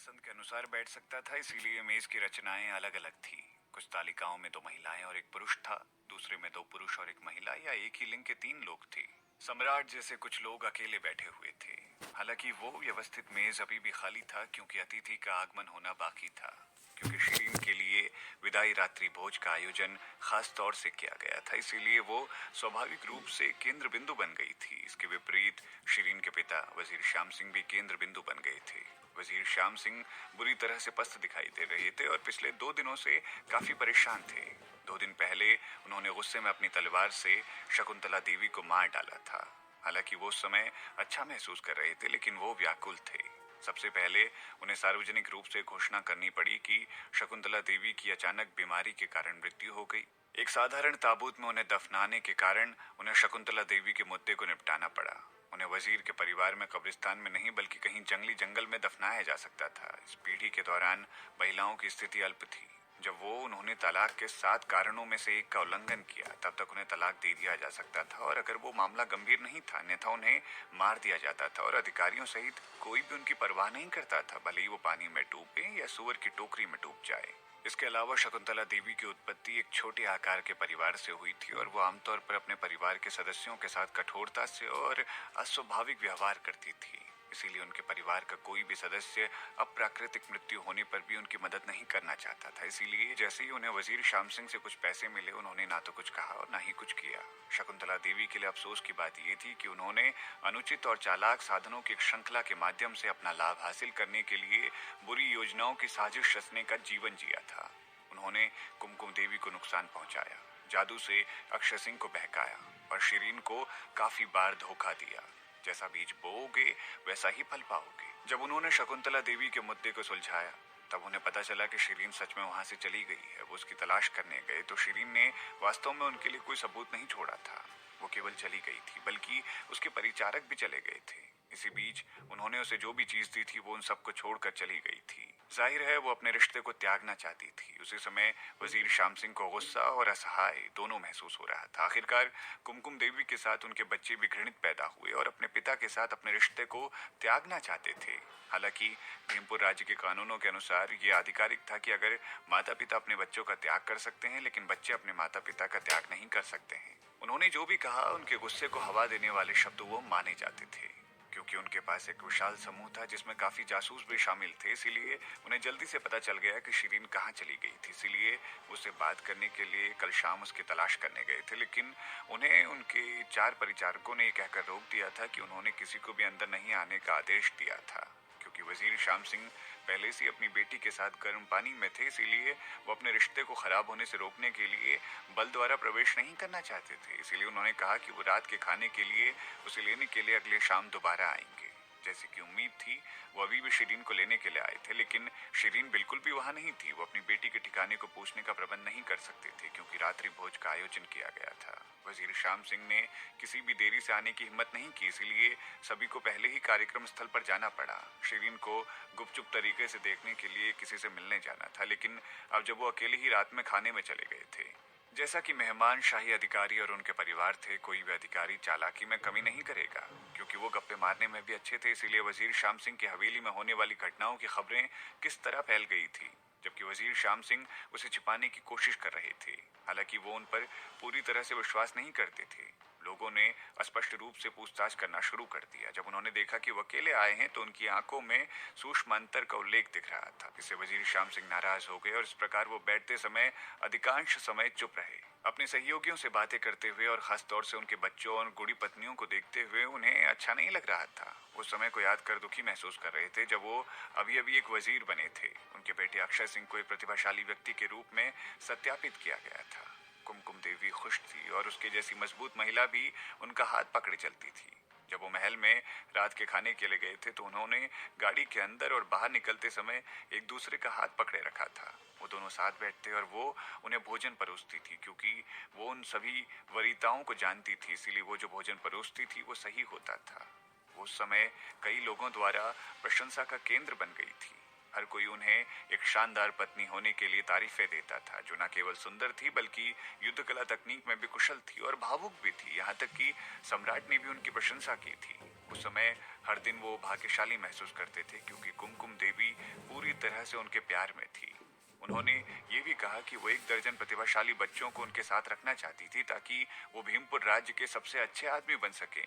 पसंद के अनुसार बैठ सकता था, इसीलिए मेज की रचनाएं अलग अलग थी। कुछ तालिकाओं में 2 महिलाएं और 1 पुरुष था, दूसरे में 2 पुरुष और 1 महिला या एक ही लिंग के 3 लोग थे। सम्राट जैसे कुछ लोग अकेले बैठे हुए थे। हालांकि वो व्यवस्थित मेज अभी भी खाली था, क्योंकि अतिथि का आगमन होना बाकी था। क्योंकि शिरीन के लिए विदाई रात्रि भोज का आयोजन खास तौर से किया गया था, इसीलिए वो स्वाभाविक रूप से केंद्र बिंदु बन गई थी। इसके विपरीत शिरीन के पिता वजीर श्याम सिंह भी केंद्र बिंदु बन गए थे। वजीर श्याम सिंह बुरी तरह से पस्त दिखाई दे रहे थे और पिछले 2 दिनों से काफी परेशान थे। 2 दिन पहले उन्होंने गुस्से में अपनी तलवार से शकुंतला देवी को मार डाला था। हालांकि वो उस समय अच्छा महसूस कर रहे थे, लेकिन वो व्याकुल थे। सबसे पहले उन्हें सार्वजनिक रूप से घोषणा करनी पड़ी कि शकुंतला देवी की अचानक बीमारी के कारण मृत्यु हो गई। एक साधारण ताबूत में उन्हें दफनाने के कारण उन्हें शकुंतला देवी के मुद्दे को निपटाना पड़ा। उन्हें वजीर के परिवार में कब्रिस्तान में नहीं, बल्कि कहीं जंगली जंगल में दफनाया जा सकता था। इस पीढ़ी के दौरान महिलाओं की स्थिति अल्प थी। जब उन्होंने तलाक के 7 कारणों में से एक का उल्लंघन किया, तब तक उन्हें तलाक दे दिया जा सकता था, और अगर वो मामला गंभीर नहीं था, अन्यथा उन्हें मार दिया जाता था। और अधिकारियों सहित कोई भी उनकी परवाह नहीं करता था, भले ही वो पानी में डूबे या सुअर की टोकरी में डूब जाए। इसके अलावा शकुंतला देवी की उत्पत्ति एक छोटे आकार के परिवार से हुई थी, और वो आमतौर पर अपने परिवार के सदस्यों के साथ कठोरता से और अस्वाभाविक व्यवहार करती थी। इसीलिए उनके परिवार का कोई भी सदस्य अप्राकृतिक मृत्यु होने पर भी उनकी मदद नहीं करना चाहता था। इसीलिए जैसे ही उन्हें वजीर श्याम सिंह से कुछ पैसे मिले, उन्होंने ना तो कुछ कहा और ना ही कुछ किया। शकुंतला देवी के लिए अफसोस की बात यह थी कि उन्होंने अनुचित और चालाक साधनों की एक श्रृंखला के माध्यम से अपना लाभ हासिल करने के लिए बुरी योजनाओं की साजिश रचने का जीवन जिया था। उन्होंने कुमकुम देवी को नुकसान पहुंचाया, जादू से अक्षय सिंह को बहकाया और शिरीन को काफी बार धोखा दिया। जैसा बीज बोओगे वैसा ही फल पाओगे। जब उन्होंने शकुंतला देवी के मुद्दे को सुलझाया, तब उन्हें पता चला कि शिरीन सच में वहां से चली गई है। वो उसकी तलाश करने गए तो शिरीन ने वास्तव में उनके लिए कोई सबूत नहीं छोड़ा था। वो केवल चली गई थी, बल्कि उसके परिचारक भी चले गए थे। इसी बीच उन्होंने उसे जो भी चीज दी थी, वो उन सबको छोड़कर चली गई थी। जाहिर है वो अपने रिश्ते को त्यागना चाहती थी। उसी समय वजीर श्याम सिंह को गुस्सा और असहाय दोनों महसूस हो रहा था। आखिरकार कुमकुम देवी के साथ उनके बच्चे भी घृणित पैदा हुए और अपने पिता के साथ अपने रिश्ते को त्यागना चाहते थे। हालांकि भीमपुर राज्य के कानूनों के अनुसार ये आधिकारिक था कि अगर माता पिता अपने बच्चों का त्याग कर सकते हैं, लेकिन बच्चे अपने माता पिता का त्याग नहीं कर सकते हैं। उन्होंने जो भी कहा, उनके गुस्से को हवा देने वाले शब्द वो माने जाते थे। क्योंकि उनके पास एक विशाल समूह था जिसमें काफी जासूस भी शामिल थे, इसीलिए उन्हें जल्दी से पता चल गया कि शिरीन कहाँ चली गई थी। इसीलिए उससे बात करने के लिए कल शाम उसकी तलाश करने गए थे, लेकिन उन्हें उनके 4 परिचारकों ने कहकर रोक दिया था कि उन्होंने किसी को भी अंदर नहीं आने का आदेश दिया था। क्योंकि वजीर श्याम सिंह पहले से अपनी बेटी के साथ गर्म पानी में थे, इसीलिए वो अपने रिश्ते को खराब होने से रोकने के लिए बल द्वारा प्रवेश नहीं करना चाहते थे। इसीलिए उन्होंने कहा कि वो रात के खाने के लिए उसे लेने के लिए अगले शाम दोबारा आएंगे। जैसे कि उम्मीद थी, वो अभी भी शिरीन को लेने के लिए आए थे, लेकिन शिरीन बिल्कुल भी वहां नहीं थी। वो अपनी बेटी के ठिकाने को पूछने का प्रबंध नहीं कर सकते थे, क्योंकि रात्रि भोज का आयोजन किया गया था। वजीर श्याम सिंह ने किसी भी देरी से आने की हिम्मत नहीं की, इसलिए सभी को पहले ही कार्यक्रम स्थल पर जाना पड़ा। शिरीन को गुपचुप तरीके से देखने के लिए किसी से मिलने जाना था, लेकिन अब जब वो अकेले ही रात में खाने में चले गए थे। जैसा कि मेहमान शाही अधिकारी और उनके परिवार थे, कोई भी अधिकारी चालाकी में कमी नहीं करेगा। क्योंकि वो गप्पे मारने में भी अच्छे थे, इसीलिए वजीर श्याम सिंह की हवेली में होने वाली घटनाओं की खबरें किस तरह फैल गई थी, जबकि वजीर श्याम सिंह उसे छिपाने की कोशिश कर रहे थे। हालांकि वो उन पर पूरी तरह से विश्वास नहीं करते थे। लोगों ने स्पष्ट रूप से पूछताछ करना शुरू कर दिया। जब उन्होंने देखा कि वो अकेले आए हैं, तो उनकी आंखों में सूक्ष्म अंतर का उल्लेख दिख रहा था। इससे वजीर श्याम सिंह नाराज हो गए और इस प्रकार वो बैठते समय अधिकांश समय चुप रहे। अपने सहयोगियों से बातें करते हुए और खासतौर से उनके बच्चों और बूढ़ी पत्नियों को देखते हुए उन्हें अच्छा नहीं लग रहा था। वो समय को याद कर दुखी महसूस कर रहे थे जब वो अभी अभी एक वजीर बने थे। उनके बेटे अक्षय सिंह को एक प्रतिभाशाली व्यक्ति के रूप में सत्यापित किया गया था। कुमकुम देवी खुश थी और उसके जैसी मजबूत महिला भी उनका हाथ पकड़े चलती थी। जब वो महल में रात के खाने के लिए गए थे, तो उन्होंने गाड़ी के अंदर और बाहर निकलते समय एक दूसरे का हाथ पकड़े रखा था। वो दोनों साथ बैठते और वो उन्हें भोजन परोसती थी। क्योंकि वो उन सभी वरीयताओं को जानती थी, इसीलिए वो जो भोजन परोसती थी वो सही होता था। वो उस समय कई लोगों द्वारा प्रशंसा का केंद्र बन गई थी। हर कोई उन्हें एक शानदार पत्नी होने के लिए तारीफें देता था, जो न केवल सुंदर थी बल्कि युद्ध कला तकनीक में भी कुशल थी और भावुक भी थी। यहाँ तक कि सम्राट ने भी उनकी प्रशंसा की थी। उस समय हर दिन वो भाग्यशाली महसूस करते थे क्योंकि कुमकुम देवी पूरी तरह से उनके प्यार में थी। उन्होंने ये भी कहा कि वो 1 दर्जन प्रतिभाशाली बच्चों को उनके साथ रखना चाहती थी ताकि वो भीमपुर राज्य के सबसे अच्छे आदमी बन सके।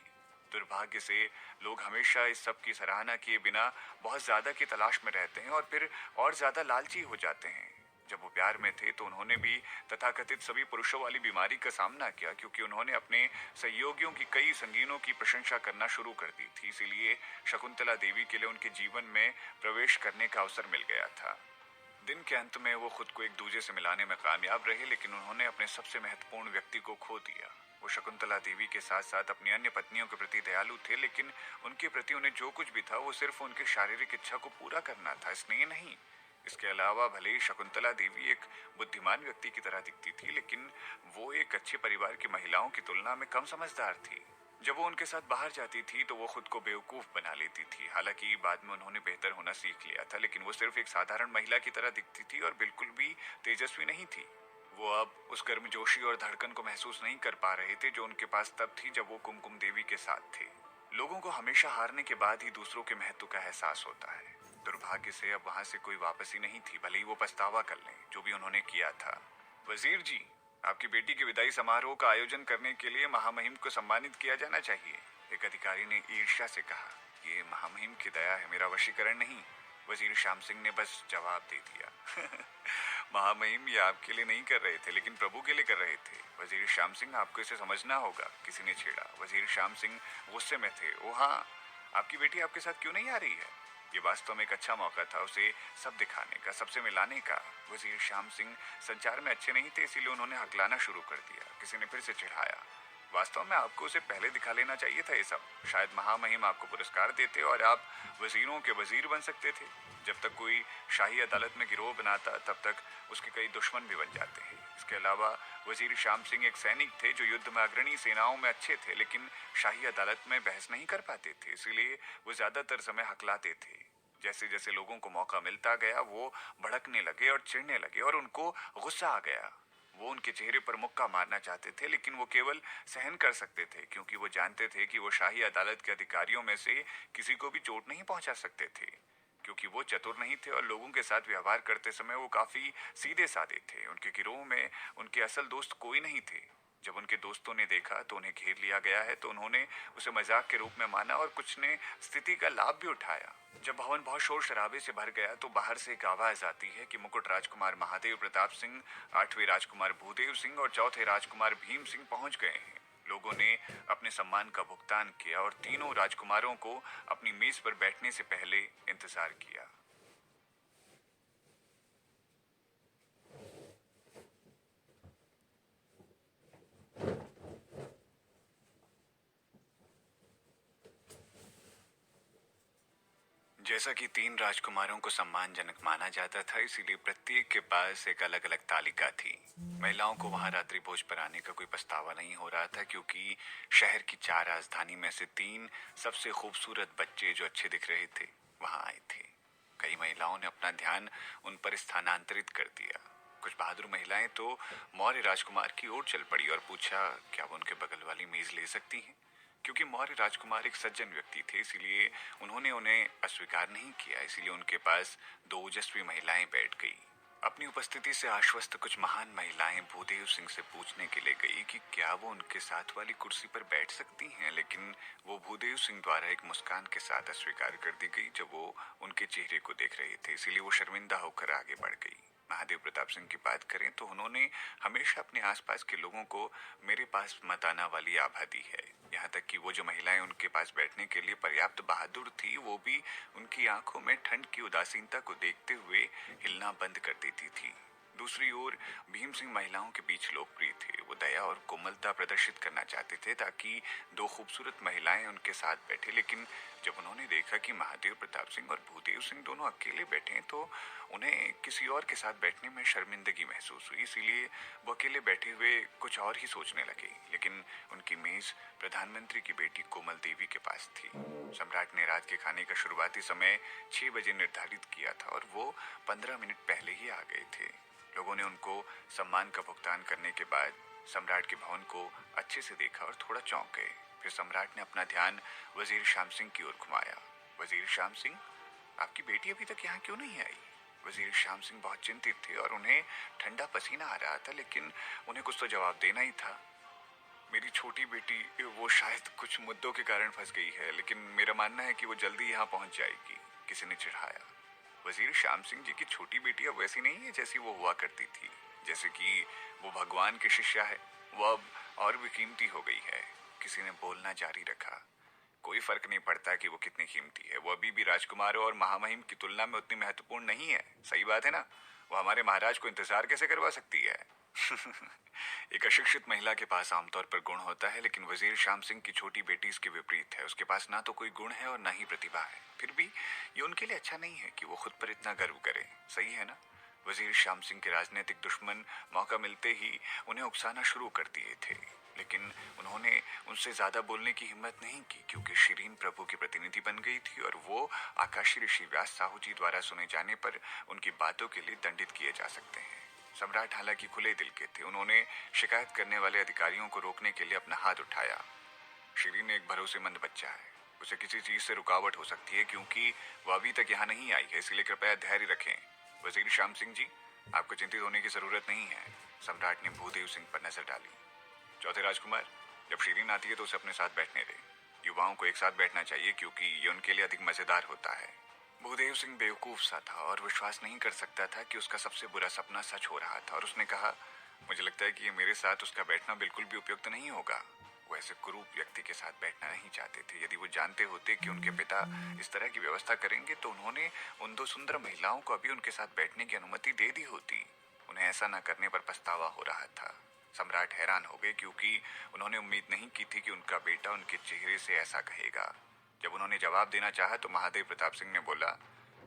दुर्भाग्य से लोग हमेशा इस सब की सराहना किए बिना बहुत ज्यादा की तलाश में रहते हैं और फिर और ज्यादा लालची हो जाते हैं। जब वो प्यार में थे तो उन्होंने भी तथाकथित सभी पुरुषों वाली बीमारी का सामना किया क्योंकि उन्होंने अपने सहयोगियों की कई संगीनों की प्रशंसा करना शुरू कर दी थी। इसीलिए शकुंतला देवी के लिए उनके जीवन में प्रवेश करने का अवसर मिल गया था। दिन के अंत में वो खुद को एक दूजे से मिलाने में कामयाब रहे, लेकिन उन्होंने अपने सबसे महत्वपूर्ण व्यक्ति को खो दिया। वो शकुंतला देवी के साथ साथ अपनी अन्य पत्नियों के प्रति दयालु थे, लेकिन उनके प्रति उन्हें जो कुछ भी था वो सिर्फ उनकी शारीरिक इच्छा को पूरा करना था, स्नेह नहीं। इसके अलावा भले ही शकुंतला देवी एक बुद्धिमान व्यक्ति की तरह दिखती थी, लेकिन वो एक अच्छे परिवार की महिलाओं की तुलना में कम समझदार थी। जब वो उनके साथ बाहर जाती थी तो वो खुद को बेवकूफ बना लेती थी। हालांकि बाद में उन्होंने बेहतर होना सीख लिया था, लेकिन वो सिर्फ एक साधारण महिला की तरह दिखती थी और बिल्कुल भी तेजस्वी नहीं थी। वो अब उस गर्मजोशी और धड़कन को महसूस नहीं कर पा रहे थे जो उनके पास तब थी जब वो कुमकुम देवी के साथ थे। लोगों को हमेशा हारने के बाद ही दूसरों के महत्व का एहसास होता है। दुर्भाग्य से अब वहां से कोई वापसी नहीं थी, भले ही वो पछतावा कर लें जो भी उन्होंने किया था। वजीर जी, आपकी बेटी के विदाई समारोह का आयोजन करने के लिए महामहिम को सम्मानित किया जाना चाहिए, एक अधिकारी ने ईर्ष्या से कहा। ये महामहिम की दया है, मेरा वशीकरण नहीं, वजीर श्याम सिंह ने बस जवाब दे दिया। महामहिम ये आपके लिए नहीं कर रहे थे, लेकिन प्रभु के लिए कर रहे थे। वजीर श्याम सिंह, आपको इसे समझना होगा, किसी ने छेड़ा। वजीर श्याम सिंह गुस्से में थे। ओ हाँ, आपकी बेटी आपके साथ क्यों नहीं आ रही है? ये वास्तव में एक अच्छा मौका था उसे सब दिखाने का, सबसे मिलाने का। वजीर श्याम सिंह संचार में अच्छे नहीं थे, इसीलिए उन्होंने हकलाना शुरू कर दिया। किसी ने फिर से चिढ़ाया। वास्तव में आपको उसे पहले दिखा लेना चाहिए था ये सब। शायद महामहिम आपको पुरस्कार देते और आप वजीरों के वजीर बन सकते थे। जब तक कोई शाही अदालत में गिरोह बनाता तब तक उसके कई दुश्मन भी बन जाते हैं। इसके अलावा वजीर श्याम सिंह एक सैनिक थे जो युद्ध में अग्रणी सेनाओं में अच्छे थे, लेकिन शाही अदालत में बहस नहीं कर पाते थे, इसीलिए वो ज्यादातर समय हकलाते थे। जैसे जैसे लोगों को मौका मिलता गया वो भड़कने लगे और चिढ़ने लगे और उनको गुस्सा आ गया। वो उनके चेहरे पर मुक्का मारना चाहते थे, लेकिन वो केवल सहन कर सकते थे क्योंकि वो जानते थे कि वो शाही अदालत के अधिकारियों में से किसी को भी चोट नहीं पहुंचा सकते थे, क्योंकि वो चतुर नहीं थे और लोगों के साथ व्यवहार करते समय वो काफी सीधे साधे थे। उनके गिरोह में उनके असल दोस्त कोई नहीं थे। जब उनके दोस्तों ने देखा तो उन्हें घेर लिया गया है तो उन्होंने उसे मजाक के रूप में माना और कुछ ने स्थिति का लाभ भी उठाया। जब भवन बहुत शोर शराबे से भर गया तो बाहर से एक आवाज आती है कि मुकुट राजकुमार महादेव प्रताप सिंह, 8वें राजकुमार भूदेव सिंह और 4थे राजकुमार भीम सिंह पहुंच गए हैं। लोगों ने अपने सम्मान का भुगतान किया और तीनों राजकुमारों को अपनी मेज पर बैठने से पहले इंतजार किया। जैसा कि 3 राजकुमारों को सम्मानजनक माना जाता था, इसीलिए प्रत्येक के पास एक अलग अलग तालिका थी। महिलाओं को वहां रात्रि भोज पर आने का कोई पछतावा नहीं हो रहा था क्योंकि शहर की 4 राजधानी में से 3 सबसे खूबसूरत बच्चे जो अच्छे दिख रहे थे वहां आए थे। कई महिलाओं ने अपना ध्यान उन पर स्थानांतरित कर दिया। कुछ बहादुर महिलाएं तो मौर्य राजकुमार की ओर चल पड़ी और पूछा क्या वो उनके बगल वाली मेज ले सकती हैं। क्योंकि मौर्य राजकुमार एक सज्जन व्यक्ति थे, इसीलिए उन्होंने उन्हें अस्वीकार नहीं किया। इसीलिए उनके पास 2 ओजस्वी महिलाएं बैठ गई। अपनी उपस्थिति से आश्वस्त कुछ महान महिलाएं भूदेव सिंह से पूछने के लिए गई कि क्या वो उनके साथ वाली कुर्सी पर बैठ सकती हैं, लेकिन वो भूदेव सिंह द्वारा एक मुस्कान के साथ अस्वीकार कर दी गई जब वो उनके चेहरे को देख रहे थे। इसीलिए वो शर्मिंदा होकर आगे बढ़ गई। महादेव प्रताप सिंह की बात करें तो उन्होंने हमेशा अपने आसपास के लोगों को मेरे पास मत आना वाली आभा दी है। यहाँ तक कि वो जो महिलाएं उनके पास बैठने के लिए पर्याप्त बहादुर थी, वो भी उनकी आंखों में ठंड की उदासीनता को देखते हुए हिलना बंद कर देती थी। दूसरी ओर भीम सिंह महिलाओं के बीच लोकप्रिय थे। वो दया और कोमलता प्रदर्शित करना चाहते थे ताकि 2 खूबसूरत महिलाएं उनके साथ बैठे, लेकिन जब उन्होंने देखा कि महादेव प्रताप सिंह और भूदेव सिंह दोनों अकेले बैठे तो उन्हें किसी और के साथ बैठने में शर्मिंदगी महसूस हुई। इसीलिए वो अकेले बैठे हुए कुछ और ही सोचने लगे। लेकिन उनकी मेज प्रधानमंत्री की बेटी कोमल देवी के पास थी। सम्राट ने रात के खाने का शुरुआती समय 6 बजे निर्धारित किया था और वो 15 मिनट पहले ही आ गए थे। लोगों ने उनको सम्मान का भुगतान करने के बाद सम्राट के भवन को अच्छे से देखा और थोड़ा चौंक गए। फिर सम्राट ने अपना ध्यान वजीर श्याम सिंह की ओर घुमाया। वजीर श्याम सिंह, आपकी बेटी अभी तक यहाँ क्यों नहीं आई? वजीर श्याम सिंह बहुत चिंतित थे और उन्हें ठंडा पसीना आ रहा था, लेकिन उन्हें कुछ तो जवाब देना ही था। मेरी छोटी बेटी, वो शायद कुछ मुद्दों के कारण फंस गई है, लेकिन मेरा मानना है कि वो जल्दी यहाँ पहुंच जाएगी, किसी ने चिढ़ाया। वजीर श्याम सिंह जी की छोटी बेटी अब वैसी नहीं है जैसी वो हुआ करती थी। जैसे कि वो भगवान की शिष्या है, वो अब और भी कीमती हो गई है। किसी ने बोलना जारी रखा। कोई फर्क नहीं पड़ता कि वो कितनी कीमती है, वो अभी भी राजकुमारों और महामहिम की तुलना में उतनी महत्वपूर्ण नहीं है। सही बात है ना? वो हमारे महाराज को इंतजार कैसे करवा सकती है? एक अशिक्षित महिला के पास आमतौर पर गुण होता है, लेकिन वजीर श्याम सिंह की छोटी बेटी इसके विपरीत है। उसके पास ना तो कोई गुण है और ना ही प्रतिभा है। फिर भी ये उनके लिए अच्छा नहीं है कि वो खुद पर इतना गर्व करे। सही है ना? वजीर श्याम सिंह के राजनीतिक दुश्मन मौका मिलते ही उन्हें उकसाना शुरू कर दिए थे, लेकिन उन्होंने उनसे ज्यादा बोलने की हिम्मत नहीं की, क्योंकि शिरीन प्रभु की प्रतिनिधि बन गई थी और वो आकाशी ऋषि व्यास साहू जी द्वारा सुने जाने पर उनकी बातों के लिए दंडित किए जा सकते हैं। सम्राट हालांकि खुले दिल के थे। उन्होंने शिकायत करने वाले अधिकारियों को रोकने के लिए अपना हाथ उठाया। शिरीन एक भरोसेमंद बच्चा है, उसे किसी चीज से रुकावट हो सकती है, क्योंकि वह अभी तक यहाँ नहीं आई है, इसलिए कृपया धैर्य रखें। वजीर श्याम सिंह जी, आपको चिंतित होने की जरूरत नहीं है। सम्राट ने भूदेव सिंह पर नजर डाली। चौथे राजकुमार, जब शिरीन आती है तो उसे अपने साथ बैठने दे। युवाओं को एक साथ बैठना चाहिए, क्योंकि ये उनके लिए अधिक मजेदार होता है। भूदेव सिंह बेवकूफ सा था और विश्वास नहीं कर सकता था कि उसका सबसे बुरा सपना सच हो रहा था, और उसने कहा, मुझे लगता है कि ये मेरे साथ उसका बैठना बिल्कुल भी उपयुक्त नहीं होगा। वो ऐसे कुरूप व्यक्ति के साथ बैठना नहीं चाहते थे। यदि वो जानते होते कि उनके पिता इस तरह की व्यवस्था करेंगे तो उन्होंने उन दो सुंदर महिलाओं को अभी उनके साथ बैठने की अनुमति दे दी होती। उन्हें ऐसा न करने पर पछतावा हो रहा था। सम्राट हैरान हो गए, क्योंकि उन्होंने उम्मीद नहीं की थी कि उनका बेटा उनके चेहरे से ऐसा कहेगा। जब उन्होंने जवाब देना चाहा तो महादेव प्रताप सिंह ने बोला,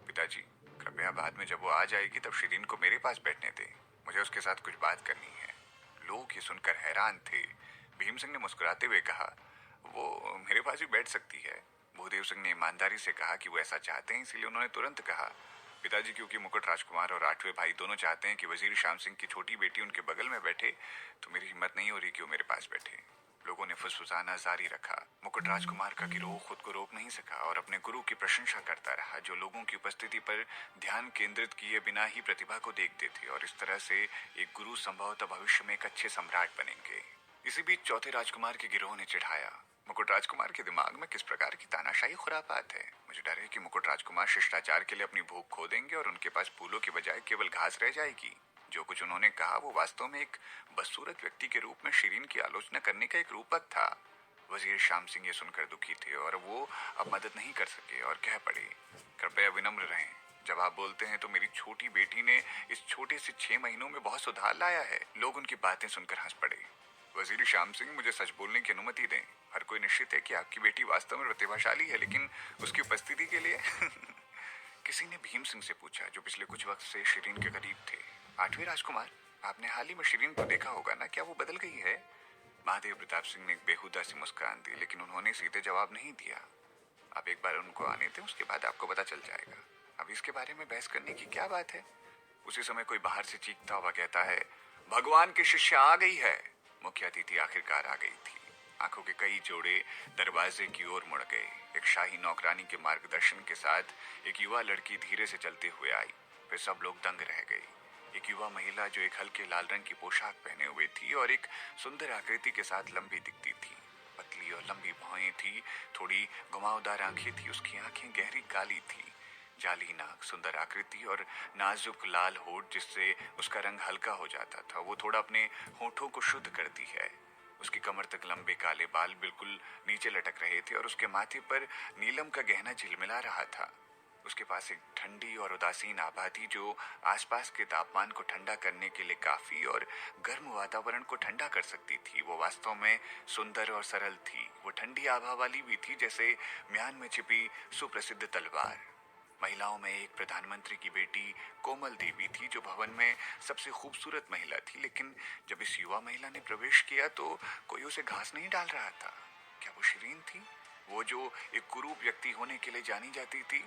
पिताजी, कृपया बाद में जब वो आ जाएगी तब शिरीन को मेरे पास बैठने दे, मुझे उसके साथ कुछ बात करनी है। लोग ये सुनकर हैरान थे। भीम सिंह ने मुस्कुराते हुए कहा, वो मेरे पास भी बैठ सकती है। भूदेव सिंह ने ईमानदारी से कहा कि वो ऐसा चाहते हैं, इसीलिए उन्होंने तुरंत कहा, पिताजी, क्योंकि मुकुट राजकुमार और आठवें भाई दोनों चाहते हैं कि वजीर श्याम सिंह की छोटी बेटी उनके बगल में बैठे, तो मेरी हिम्मत नहीं हो रही कि वो मेरे पास बैठे। लोगों ने फुसफुसाना जारी रखा। मुकुट राजकुमार का गिरोह खुद को रोक नहीं सका और अपने गुरु की प्रशंसा करता रहा, जो लोगों की उपस्थिति पर ध्यान केंद्रित किए बिना ही प्रतिभा को देखते थे, और इस तरह से एक गुरु संभवतः भविष्य में एक अच्छे सम्राट बनेंगे। इसी बीच चौथे राजकुमार के गिरोह ने चिढ़ाया, मुकुट राजकुमार के दिमाग में किस प्रकार की तानाशाही खुरापात है। मुझे डर है कि मुकुट राजकुमार शिष्टाचार के लिए अपनी भूख खो देंगे और उनके पास फूलों की बजाय केवल घास रह जाएगी। जो कुछ उन्होंने कहा वो वास्तव में एक बदसूरत व्यक्ति के रूप में शिरीन की आलोचना करने का एक रूपक था। वजीर श्याम सिंह ये सुनकर दुखी थे और वो अब मदद नहीं कर सके और कह पड़े, कृपया विनम्र रहें। जब आप बोलते हैं तो मेरी छोटी बेटी ने इस छोटे से 6 महीनों में बहुत सुधार लाया है। लोग उनकी बातें सुनकर हंस पड़े। वजीर श्याम सिंह, मुझे सच बोलने की अनुमति दें। हर कोई निश्चित है कि आपकी बेटी वास्तव में प्रतिभाशाली है, लेकिन उसकी उपस्थिति के लिए किसी ने भीम सिंह से पूछा, जो पिछले कुछ वक्त से शिरीन के करीब थे, आठवें राजकुमार, आपने हाल ही में शिरीन को देखा होगा ना, क्या वो बदल गई है? महादेव प्रताप सिंह ने एक बेहुदा सी मुस्कान दी, लेकिन उन्होंने सीधे जवाब नहीं दिया। आप एक बार उनको आने दें, उसके बाद आपको पता चल जाएगा। अब इसके बारे में बहस करने की क्या बात है? उसी समय कोई बाहर से चीखता हुआ कहता है, भगवान की शिष्या आ गई है। मुख्य अतिथि आखिरकार आ गई थी। आंखों के कई जोड़े दरवाजे की ओर मुड़ गए। एक शाही नौकरानी के मार्गदर्शन के साथ एक युवा लड़की धीरे से चलते हुए आई। फिर सब लोग दंग रह गए। एक युवा महिला जो एक हल्के लाल रंग की पोशाक पहने हुए थी और एक सुंदर आकृति के साथ लंबी दिखती थी। पतली और लंबी भौहें थी, थोड़ी घुमावदार आंखें थी। उसकी आंखें गहरी काली थी, जाली नाक, सुंदर आकृति और नाजुक लाल होठ जिससे उसका रंग हल्का हो जाता था। वो थोड़ा अपने होठों को शुद्ध करती है। उसकी कमर तक लंबे काले बाल बिल्कुल नीचे लटक रहे थे और उसके माथे पर नीलम का गहना झिलमिला रहा था। उसके पास एक ठंडी और उदासीन आभा थी, जो आसपास के तापमान को ठंडा करने के लिए काफी और गर्म वातावरण को ठंडा कर सकती थी। वो वास्तव में सुंदर और सरल थी। वो ठंडी आभा वाली भी थी, जैसे म्यान में छिपी सुप्रसिद्ध तलवार। महिलाओं में एक प्रधानमंत्री की बेटी कोमल देवी थी, जो भवन में सबसे खूबसूरत महिला थी। लेकिन जब इस युवा महिला ने प्रवेश किया तो कोई उसे घास नहीं डाल रहा था। क्या वो शिरीन थी, वो जो एक कुरूप व्यक्ति होने के लिए जानी जाती थी?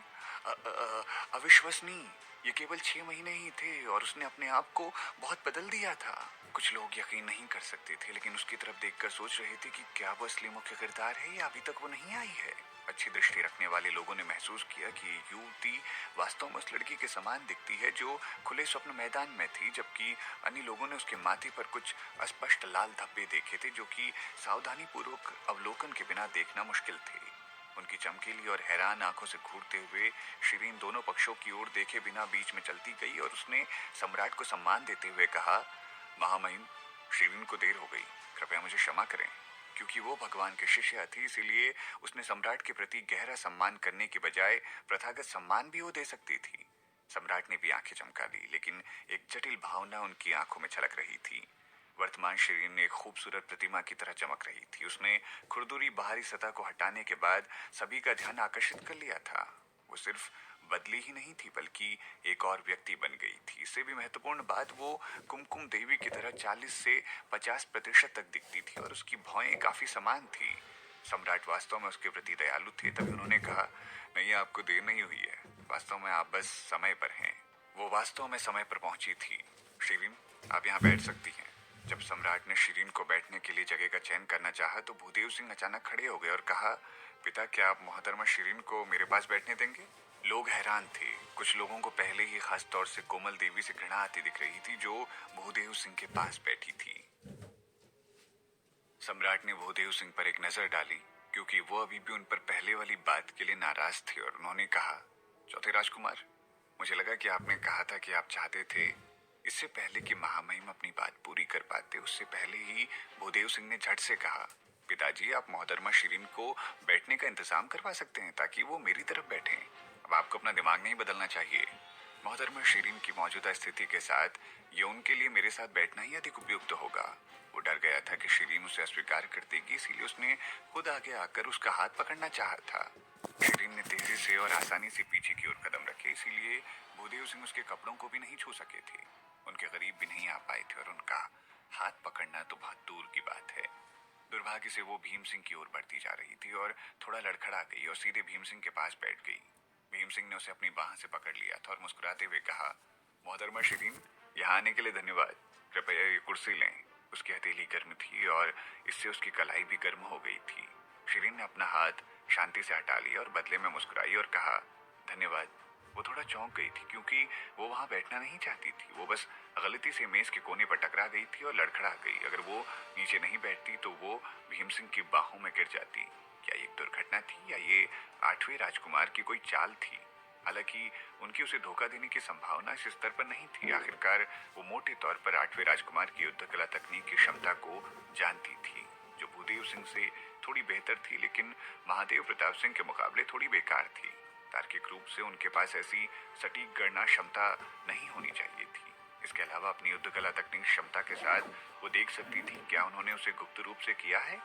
अविश्वसनीय। ये केवल 6 महीने ही थे और उसने अपने आप को बहुत बदल दिया था। कुछ लोग यकीन नहीं कर सकते थे, लेकिन उसकी तरफ देखकर सोच रहे थे कि क्या वो असली मुख्य किरदार है या अभी तक वो नहीं आई है। अच्छी दृष्टि रखने वाले लोगों ने महसूस किया कि युवती वास्तव में उस लड़की के समान दिखती है जो खुले स्वप्न मैदान में थी, जबकि अन्य लोगों ने उसके माथे पर कुछ अस्पष्ट लाल धब्बे देखे थे जो कि सावधानी पूर्वक अवलोकन के बिना देखना मुश्किल थे। उनकी चमकीली और हैरान आंखों से घूरते हुए शिरीन दोनों पक्षों की ओर देखे बिना बीच में चलती गई और उसने सम्राट को सम्मान देते हुए कहा, महामहिम, शिरीन को देर हो गई, कृपया मुझे क्षमा करें। क्योंकि वो भगवान के शिष्य थी, इसीलिए उसने सम्राट के प्रति गहरा सम्मान करने के बजाय प्रथागत सम्मान भी वो दे सकती थी। सम्राट ने भी आंखें चमका ली, लेकिन एक जटिल भावना उनकी आंखों में छलक रही थी। वर्तमान शिरीन एक खूबसूरत प्रतिमा की तरह चमक रही थी। उसने खुरदुरी बाहरी सतह को हटाने के बाद सभी का ध्यान आकर्षित कर लिया था। वो सिर्फ बदली ही नहीं थी, बल्कि एक और व्यक्ति बन गई थी। इससे भी महत्वपूर्ण बात, वो कुमकुम देवी की तरह 40 से 50% तक दिखती थी और उसकी भौहें काफी समान थी। सम्राट वास्तव में उसके प्रति दयालु थे। तभी उन्होंने कहा, नहीं, आपको देर नहीं हुई है, वास्तव में आप बस समय पर हैं। वो वास्तव में समय पर पहुंची थी। शिरीन, आप यहाँ बैठ सकती हैं। जब सम्राट ने शिरीन को बैठने के लिए जगह का चयन करना चाहा तो भूदेव सिंह अचानक खड़े हो गए और कहा, पिता, क्या आप मोहतरमा शिरीन को मेरे पास बैठने देंगे? लोग हैरान थे। कुछ लोगों को पहले ही खास तौर से कोमल देवी से घृणा आती दिख रही थी, जो भूदेव सिंह के पास बैठी थी। सम्राट ने भूदेव सिंह पर एक नजर डाली, क्योंकि वो अभी भी उन पर पहले वाली बात के लिए नाराज थे, और उन्होंने कहा, चौथे राजकुमार, मुझे लगा कि आपने कहा था कि आप चाहते थे। इससे पहले कि महामहिम अपनी बात पूरी कर पाते, उससे पहले ही भूदेव सिंह ने झट से कहा, पिताजी, आप मोहतरमा शिरीन को बैठने का इंतजाम करवा सकते हैं ताकि वो मेरी तरफ बैठें। अब आपको अपना दिमाग नहीं बदलना चाहिए। मोहतरमा शिरीन की मौजूदा स्थिति के साथ ये उनके लिए मेरे साथ बैठना ही अधिक उपयुक्त होगा। वो डर गया था कि शिरीन उसे अस्वीकार कर देगी, इसीलिए उसने खुद आगे आकर उसका हाथ पकड़ना चाहा था। शिरीन ने तेजी से और आसानी से पीछे की ओर कदम रखे, इसीलिए भूदेव सिंह उसके कपड़ों को भी नहीं छू सके थे, उनके करीब भी नहीं आ पाए थे, और उनका हाथ पकड़ना तो बहुत दूर की बात है। दुर्भाग्य से वो भीम सिंह की ओर बढ़ती जा रही थी और थोड़ा लड़खड़ा गई और सीधे भीम सिंह के पास बैठ गई। भीम सिंह ने उसे अपनी बाह से पकड़ लिया था और मुस्कुराते हुए कहा, मोहतरमा शिरीन, यहाँ आने के लिए धन्यवाद। कृपया ये कुर्सी लें। उसकी हथेली गर्म थी और इससे उसकी कलाई भी गर्म हो गई थी। शिरीन ने अपना हाथ शांति से हटा लिया और बदले में मुस्कुराई और कहा, धन्यवाद। वो थोड़ा चौंक गई थी, क्योंकि वो वहां बैठना नहीं चाहती थी। वो बस गलती से मेज के कोने पर टकरा गई थी और लड़खड़ा गई। अगर वो नीचे नहीं बैठती तो वो भीम सिंह की बाहों में गिर जाती। क्या ये एक दुर्घटना थी या ये 8वें राजकुमार की कोई चाल थी? हालांकि उनकी उसे धोखा देने की संभावना इस स्तर पर नहीं थी। आखिरकार वो मोटे तौर पर 8वें राजकुमार की युद्ध कला तकनीक की क्षमता को जानती थी, जो भूदेव सिंह से थोड़ी बेहतर थी, लेकिन महादेव प्रताप सिंह के मुकाबले थोड़ी बेकार थी। तार्किक रूप से उनके पास ऐसी सटीक गणना क्षमता नहीं होनी चाहिए थी। इसके अलावा अपनी युद्ध कला तकनीक क्षमता के साथ वो देख सकती थी क्या उन्होंने उसे गुप्त रूप से किया है।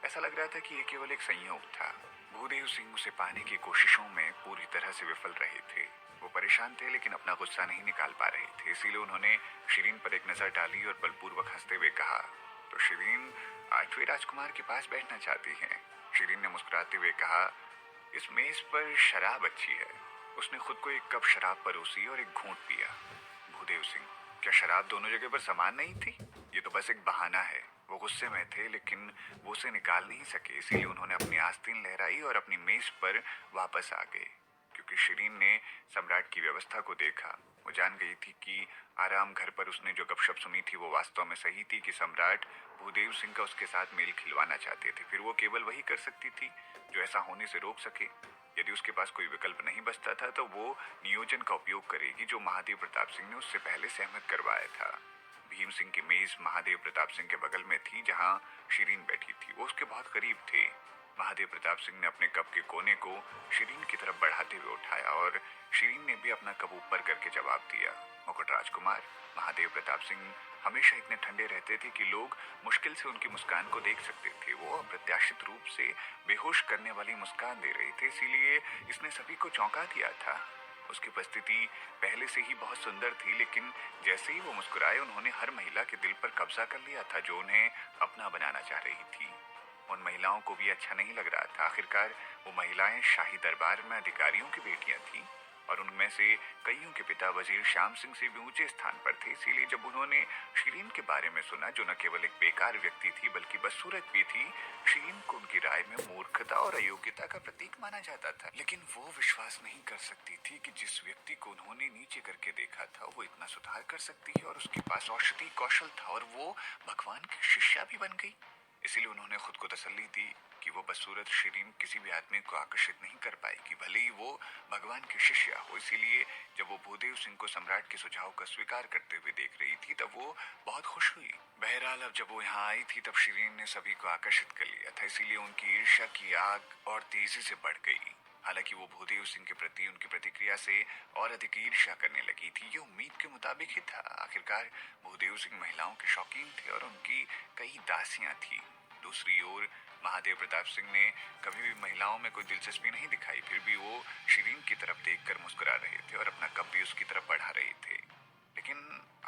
ऐसा लग रहा था कि ये केवल एक संयोग था। भूदेव सिंह उसे पाने की कोशिशों में पूरी तरह से विफल रहे थे। वो परेशान थे, लेकिन अपना गुस्सा नहीं निकाल पा रहे थे। इसीलिए उन्होंने शिरीन पर एक नजर डाली और बलपूर्वक हंसते हुए कहा, तो शिरीन 8वें राजकुमार के पास बैठना चाहती हैं? शिरीन ने मुस्कुराते हुए कहा, इस मेज पर शराब अच्छी है। उसने खुद को एक कप शराब परोसी और एक घूंट पिया। भूदेव सिंह, क्या शराब दोनों जगह पर समान नहीं थी? ये तो बस एक बहाना है। वो गुस्से में थे, लेकिन वो उसे निकाल नहीं सके, इसीलिए उन्होंने अपनी आस्तीन लहराई और अपनी मेज पर वापस आ गए। क्योंकि शिरीन ने सम्राट की व्यवस्था को देखा, वो जान गई थी कि आराम घर पर उसने जो गपशप सुनी थी वो वास्तव में सही थी, कि सम्राट भूदेव सिंह का उसके साथ मेल खिलवाना चाहते थे। फिर वो केवल वही कर सकती थी जो ऐसा होने से रोक सके। यदि उसके पास कोई विकल्प नहीं बचता था तो वो नियोजन का उपयोग करेगी, जो महादेव प्रताप सिंह ने उससे पहले सहमत करवाया था। भीम सिंह की मेज महादेव प्रताप सिंह के बगल में थी, जहां शिरीन बैठी थी। वो उसके बहुत करीब थे। महादेव प्रताप सिंह ने अपने कप के कोने को शिरीन की तरफ बढ़ाते हुए उठाया और शिरीन ने भी अपना कप ऊपर करके जवाब दिया, मुकुट राजकुमार, महादेव प्रताप सिंह हमेशा इतने ठंडे रहते थे कि लोग मुश्किल से उनकी मुस्कान को देख सकते थे। वो अप्रत्याशित रूप से बेहोश करने वाली मुस्कान दे रहे थे, इसीलिए इसने सभी को चौंका दिया था। उसकी उपस्थिति पहले से ही बहुत सुंदर थी, लेकिन जैसे ही वो मुस्कुराए, उन्होंने हर महिला के दिल पर कब्जा कर लिया था जो उन्हें अपना बनाना चाह रही थी। उन महिलाओं को भी अच्छा नहीं लग रहा था। आखिरकार वो महिलाएं शाही दरबार में अधिकारियों की बेटियां थीं। और उनमें से कईयों के पिता वजीर श्याम सिंह से भी ऊंचे स्थान पर थे। इसीलिए जब उन्होंने शिरीन के बारे में सुना, जो न केवल एक बेकार व्यक्ति थी बल्कि बदसूरत भी थी, शिरीन को उनकी राय में मूर्खता और अयोग्यता का प्रतीक माना जाता था। लेकिन वो विश्वास नहीं कर सकती थी कि जिस व्यक्ति को उन्होंने नीचे करके देखा था वो इतना सुधार कर सकती है और उसके पास औषधि कौशल था और वो भगवान की शिष्या भी बन गई। इसीलिए उन्होंने खुद को तसल्ली दी कि वो बदसूरत शिरीन किसी भी आदमी को आकर्षित नहीं कर पाएगी, भले ही वो भगवान की शिष्या हो। इसीलिए जब वो भूदेव सिंह को सम्राट के सुझाव का स्वीकार करते हुए देख रही थी तब वो बहुत खुश हुई। बहरहाल अब जब वो यहाँ आई थी तब शिरीन ने सभी को आकर्षित कर लिया था। इसीलिए उनकी ईर्ष्या की आग और तेजी से बढ़ गई। हालांकि वो भूदेव सिंह के प्रति उनकी प्रतिक्रिया से और अधिक ईर्ष्या करने लगी थी। ये उम्मीद के मुताबिक ही था। आखिरकार भूदेव सिंह महिलाओं के शौकीन थे और उनकी कई दासियां थी। दूसरी ओर महादेव प्रताप सिंह ने कभी भी महिलाओं में कोई दिलचस्पी नहीं दिखाई, फिर भी वो शिरीन की तरफ देखकर मुस्कुरा रहे थे और अपना कप भी उसकी तरफ बढ़ा रहे थे। लेकिन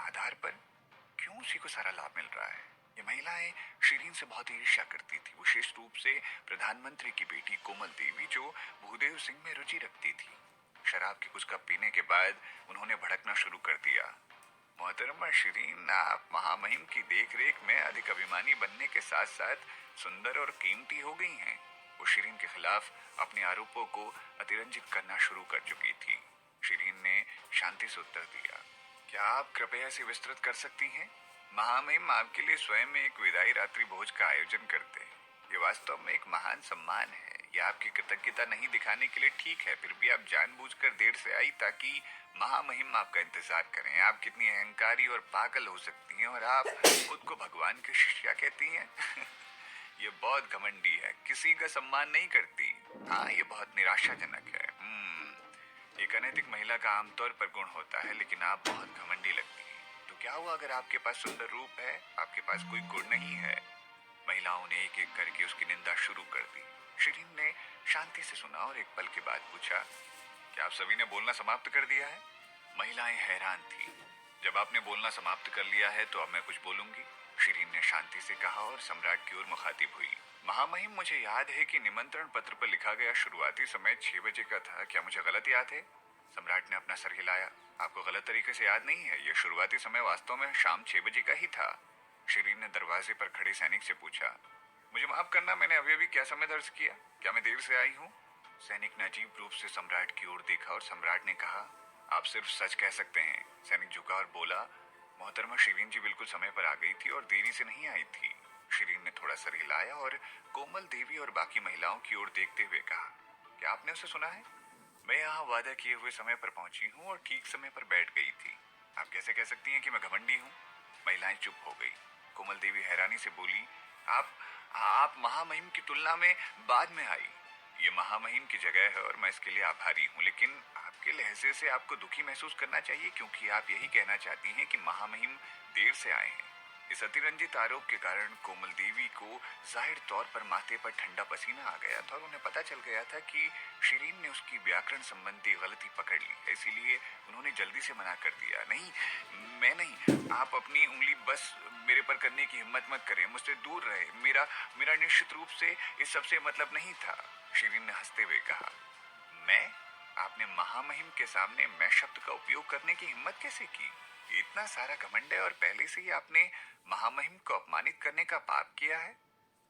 आधार पर क्यों उसी को सारा लाभ मिल रहा है? ये महिलाएं शिरीन से बहुत ईर्ष्या करती थी, विशेष रूप से प्रधानमंत्री की बेटी कोमल देवी, जो भूदेव सिंह में रुचि रखती थी। शराब के कुछ कप पीने के बाद उन्होंने भड़कना शुरू कर दिया। मोहतरमा शिरीन, आप महामहिम की देखरेख में अधिक अभिमानी बनने के साथ साथ सुंदर और कीमती हो गई हैं। वो शिरीन के खिलाफ अपने आरोपों को अतिरंजित करना शुरू कर चुकी थी। शिरीन ने शांति से उत्तर दिया, क्या आप कृपया इसे विस्तृत कर सकती हैं? महामहिम आपके लिए स्वयं में एक विदाई रात्रि भोज का आयोजन करते हैं। ये वास्तव में एक महान सम्मान है। ये आपकी कृतज्ञता नहीं दिखाने के लिए ठीक है, फिर भी आप जानबूझकर देर से आई ताकि महामहिम आपका इंतजार करें। आप कितनी अहंकारी और पागल हो सकती हैं और आप खुद को भगवान की शिष्या कहती हैं। ये बहुत घमंडी है, किसी का सम्मान नहीं करती। हाँ, ये बहुत निराशाजनक है। एक अनैतिक महिला का आमतौर पर गुण होता है, लेकिन आप बहुत घमंडी लगती हैं। तो क्या हुआ अगर आपके पास सुंदर रूप है, आपके पास कोई गुण नहीं है? महिलाओं ने एक एक करके उसकी निंदा शुरू कर दी। शिरीन ने शांति से सुना और एक पल के बाद पूछा, क्या आप सभी ने बोलना समाप्त कर दिया है? महिलाएं हैरान थी। जब आपने बोलना समाप्त कर लिया है तो अब मैं कुछ बोलूंगी, शिरीन ने शांति से कहा और सम्राट की ओर मुखातिब हुई। महामहिम, मुझे याद है कि निमंत्रण पत्र पर लिखा गया शुरुआती समय 6 बजे का था। क्या मुझे गलत याद है? सम्राट ने अपना सर हिलाया। आपको गलत तरीके से याद नहीं है, यह शुरुआती समय वास्तव में शाम 6 बजे का ही था। शिरीन ने दरवाजे पर खड़े सैनिक से पूछा, मुझे माफ करना, मैंने अभी अभी क्या समय दर्ज किया? क्या मैं देर से आई हूँ? सैनिक ने अजीब रूप से सम्राट की ओर देखा और सम्राट ने कहा, आप सिर्फ सच कह सकते हैं। सैनिक झुका और बोला, मोहतरमा शिरीन जी बिल्कुल समय पर आ गई थी और देरी से नहीं आई थी। शिरीन ने थोड़ा सर हिलाया और कोमल देवी और बाकी महिलाओं की ओर देखते हुए कहा, क्या आपने उसे सुना है? मैं यहाँ वादा किए हुए समय पर पहुंची हूँ और ठीक समय पर बैठ गई थी। आप कैसे कह सकती हैं कि मैं घमंडी हूँ? महिलाएं चुप हो गई। कोमल देवी हैरानी से बोली, आप महामहिम की तुलना में बाद में आई। ये महामहिम की जगह है और मैं इसके लिए आभारी हूँ, लेकिन आपके लहजे से आपको दुखी महसूस करना चाहिए, क्योंकि आप यही कहना चाहती हैं कि महामहिम देर से आए हैं। इस अतिरंजित आरोप के कारण कोमल देवी को जाहिर तौर पर माथे पर ठंडा पसीना आ गया था और उन्हें पता चल गया था कि शिरीन ने उसकी व्याकरण संबंधी गलती पकड़ ली है। इसीलिए उन्होंने जल्दी से मना कर दिया, नहीं, मैं नहीं, आप अपनी उंगली बस मेरे पर करने की हिम्मत मत करें, मुझसे दूर रहे। मेरा निश्चित रूप से इस सबसे मतलब नहीं था। शिरीन ने हंसते हुए कहा, मैं? आपने महामहिम के सामने मैं शब्द का उपयोग करने की हिम्मत कैसे की? इतना सारा घमंड है और पहले से ही आपने महामहिम को अपमानित करने का पाप किया है।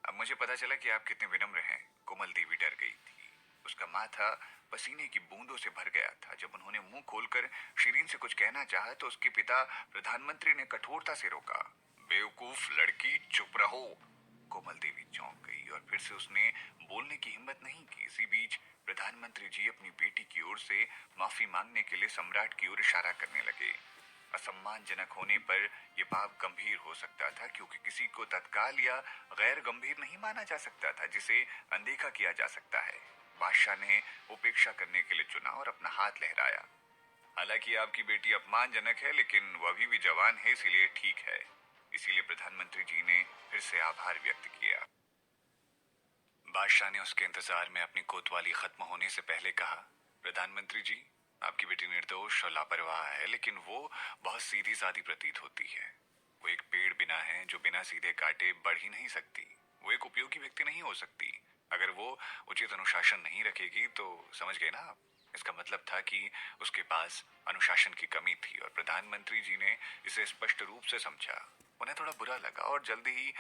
अब मुझे पता चला कि आप कितने विनम्र हैं। कोमल देवी डर गई थी। उसका माथा पसीने की बूंदों से भर गया था। जब उन्होंने मुंह खोलकर शिरीन से कुछ कहना चाहा तो उसके पिता प्रधानमंत्री ने कठोरता से रोका। बेवकूफ लड़की, चुप रहो। कोमल देवी चौंक गई और फिर से उसने बोलने की हिम्मत नहीं की। इसी बीच प्रधानमंत्री जी अपनी बेटी की ओर से माफी मांगने के लिए सम्राट की ओर इशारा करने लगे। असम्मानजनक होने पर यह पाप गंभीर हो सकता था, क्योंकि किसी को तत्काल या गैर गंभीर नहीं माना जा सकता था, जिसे अनदेखा किया जा सकता है। बादशाह ने उपेक्षा करने के लिए चुना और अपना हाथ लहराया। हालांकि आपकी बेटी अपमानजनक है, लेकिन वह अभी भी जवान है, इसीलिए ठीक है। इसीलिए प्रधानमंत्री जी ने फिर से आभार व्यक्त किया। बादशाह ने उसके इंतजार में अपनी कोतवाली खत्म होने से पहले कहा, प्रधानमंत्री जी, आपकी बेटी निर्दोष और लापरवाह है, लेकिन वो बहुत सीधी सादी प्रतीत होती है। वो एक पेड़ बिना है जो बिना सीधे काटे बढ़ ही नहीं सकती। वो एक उपयोगी व्यक्ति नहीं हो सकती। अगर वो उचित अनुशासन नहीं रखेगी तो समझ गए ना आप? इसका मतलब था कि उसके पास अनुशासन की कमी थी और प्रधानमंत्री जी ने इसे स्पष्ट रूप से समझा। उन्हें थोड़ा बुरा लगा और जल्दी ही